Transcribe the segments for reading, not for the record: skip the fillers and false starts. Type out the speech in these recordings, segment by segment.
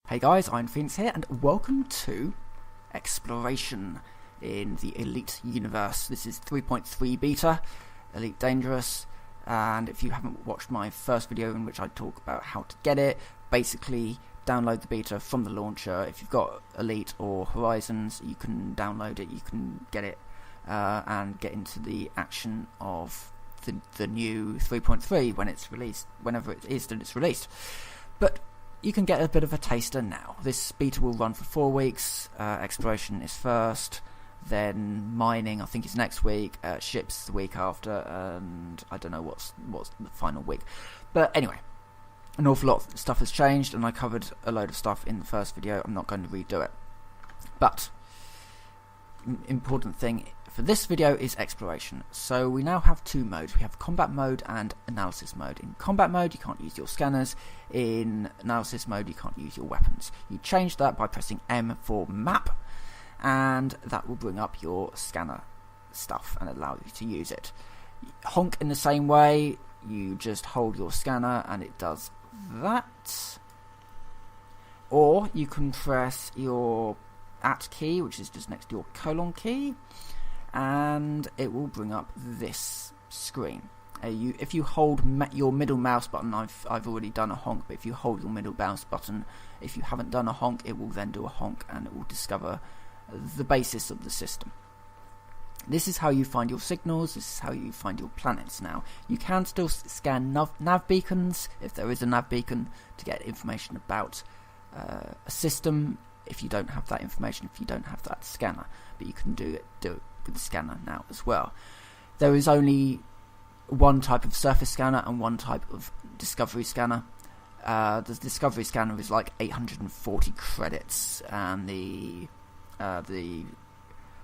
Hey guys, Iron Phoenix here, and welcome to Exploration in the Elite Universe. This is 3.3 beta, Elite Dangerous, and if you haven't watched my first video in which I talk about how to get it, basically download the beta from the launcher. If you've got Elite or Horizons, you can download it, you can get it, and get into the action of the new 3.3 when it's released, whenever it is that it's released. But you can get a bit of a taster now. This beta will run for 4 weeks. Exploration is first, then mining I think is next week, ships the week after, and I don't know what's the final week. But anyway, an awful lot of stuff has changed, and I covered a load of stuff in the first video. I'm not going to redo it. But important thing for this video is exploration. So we now have two modes. We have combat mode and analysis mode. In combat mode you can't use your scanners. In analysis mode you can't use your weapons. You change that by pressing M for map, and that will bring up your scanner stuff and allow you to use it. Honk in the same way. You just hold your scanner and it does that. Or you can press your @ key, which is just next to your colon key, and it will bring up this screen. If you hold your middle mouse button, I've already done a honk, but if you hold your middle mouse button, if you haven't done a honk, it will then do a honk, and it will discover the basis of the system. This is how you find your signals. This is how you find your planets now. You can still scan nav beacons, if there is a nav beacon, to get information about a system if you don't have that information, if you don't have that scanner. But you can do it with the scanner now as well. There is only one type of surface scanner and one type of discovery scanner. The discovery scanner is like 840 credits, and the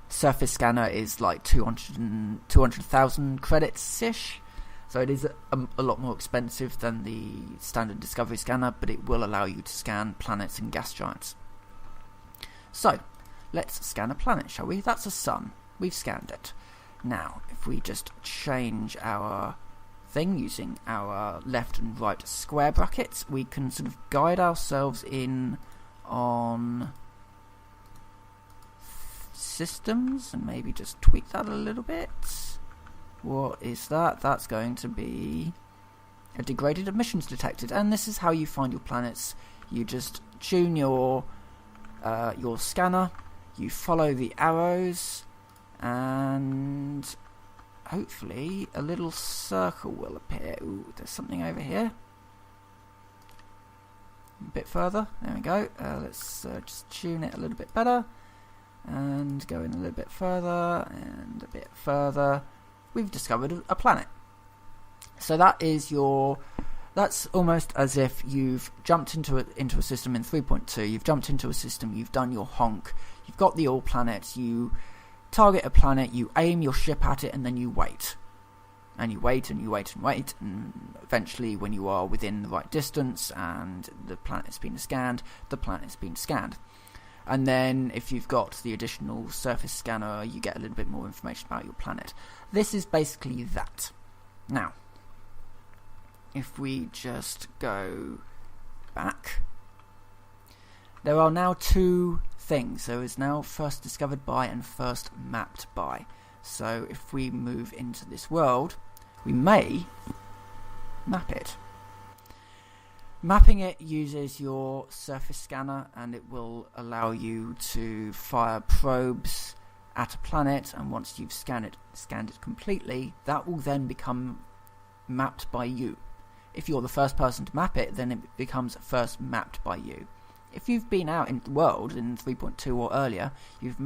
surface scanner is like 200,000 credits-ish. So it is a lot more expensive than the standard discovery scanner, but it will allow you to scan planets and gas giants. So, let's scan a planet, shall we? That's a sun. We've scanned it. Now, if we just change our thing using our left and right square brackets, we can sort of guide ourselves in on systems and maybe just tweak that a little bit. What is that? That's going to be a degraded emissions detected, and this is how you find your planets. You just tune your scanner, you follow the arrows, and hopefully a little circle will appear. Ooh, there's something over here. A bit further. There we go. Let's just tune it a little bit better, and go in a little bit further and a bit further. We've discovered a planet. So that is that's almost as if you've jumped into a system in 3.2. You've jumped into a system, you've done your honk, you've got the all planets, you target a planet, you aim your ship at it, and then you wait. And you wait and you wait and wait, and eventually when you are within the right distance and the planet has been scanned, the planet has been scanned. And then if you've got the additional surface scanner, you get a little bit more information about your planet. This is basically that. Now, if we just go back, there are now two things. There is now first discovered by and first mapped by. So if we move into this world, we may map it. Mapping it uses your surface scanner, and it will allow you to fire probes at a planet, and once you've scanned it completely, that will then become mapped by you. If you're the first person to map it, then it becomes first mapped by you. If you've been out in the world in 3.2 or earlier, you've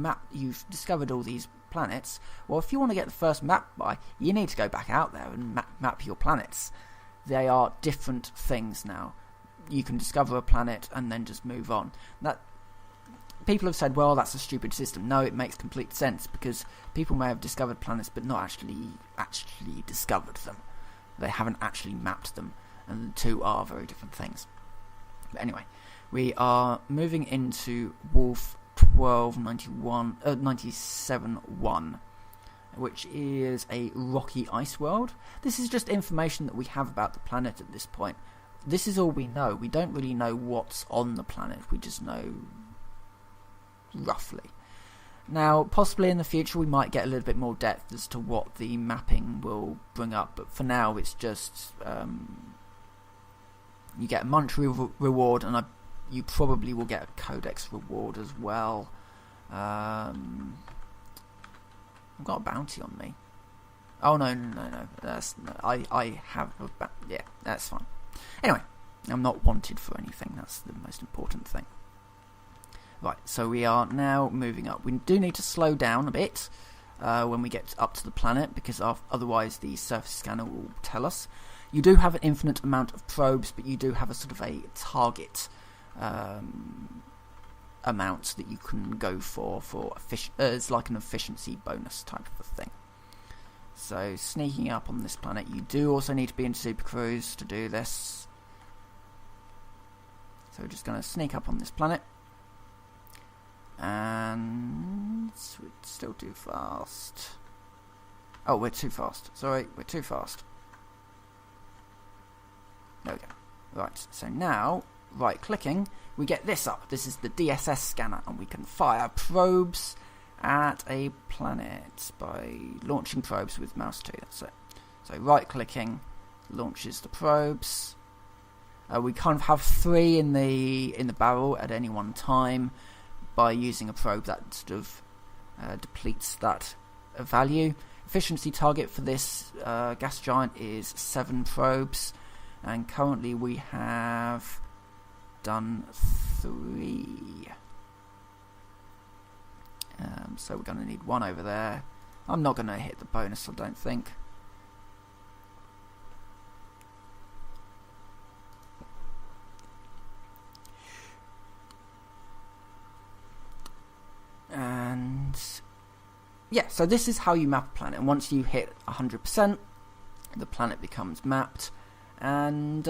discovered all these planets. Well, if you want to get the first map by, you need to go back out there and map your planets. They are different things now. You can discover a planet and then just move on. That people have said, well, that's a stupid system. No, it makes complete sense, because people may have discovered planets but not actually discovered them. They haven't actually mapped them, and the two are very different things. But anyway, we are moving into Wolf 1297-1, which is a rocky ice world. This is just information that we have about the planet at this point. this is all we know. We don't really know what's on the planet. We just know roughly. Now, possibly in the future we might get a little bit more depth as to what the mapping will bring up, but for now it's just you get a monetary reward, and you probably will get a codex reward as well. I've got a bounty on me. Oh no! I have a yeah, that's fine. Anyway, I'm not wanted for anything. That's the most important thing. Right, so we are now moving up. We do need to slow down a bit when we get up to the planet, because otherwise the surface scanner will tell us. You do have an infinite amount of probes, but you do have a sort of a target amount that you can go for it's like an efficiency bonus type of a thing. So sneaking up on this planet, you do also need to be in Super Cruise to do this. So we're just going to sneak up on this planet. And we're still too fast. Oh, we're too fast. Sorry, we're too fast. There we go. Right, so now, right-clicking, we get this up. This is the DSS scanner, and we can fire probes at a planet by launching probes with mouse 2. That's it. So right-clicking launches the probes. We kind of have 3 in the barrel at any one time. By using a probe that sort of depletes that value. Efficiency target for this gas giant is 7 probes, and currently we have done 3. So we're going to need 1 over there. I'm not going to hit the bonus, I don't think. And yeah, so this is how you map a planet, and once you hit 100%, the planet becomes mapped, and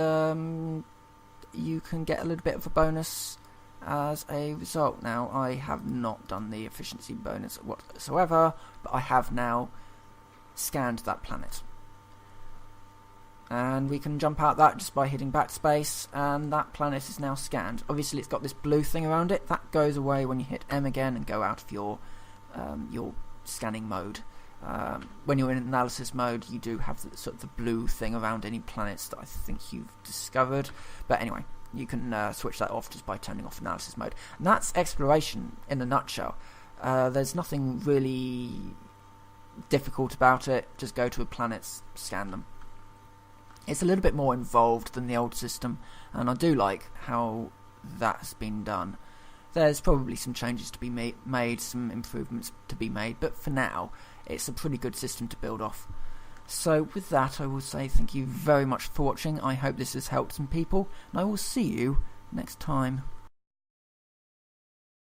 you can get a little bit of a bonus as a result. Now, I have not done the efficiency bonus whatsoever, but I have now scanned that planet. And we can jump out that just by hitting backspace, and that planet is now scanned. Obviously it's got this blue thing around it. That goes away when you hit M again and go out of your scanning mode. When you're in analysis mode, you do have sort of the blue thing around any planets that I think you've discovered. But anyway, you can switch that off just by turning off analysis mode. And that's exploration in a nutshell. There's nothing really difficult about it. Just go to a planet, scan them. It's a little bit more involved than the old system, and I do like how that's been done. There's probably some changes to be made, some improvements to be made, but for now, it's a pretty good system to build off. So with that, I will say thank you very much for watching. I hope this has helped some people, and I will see you next time.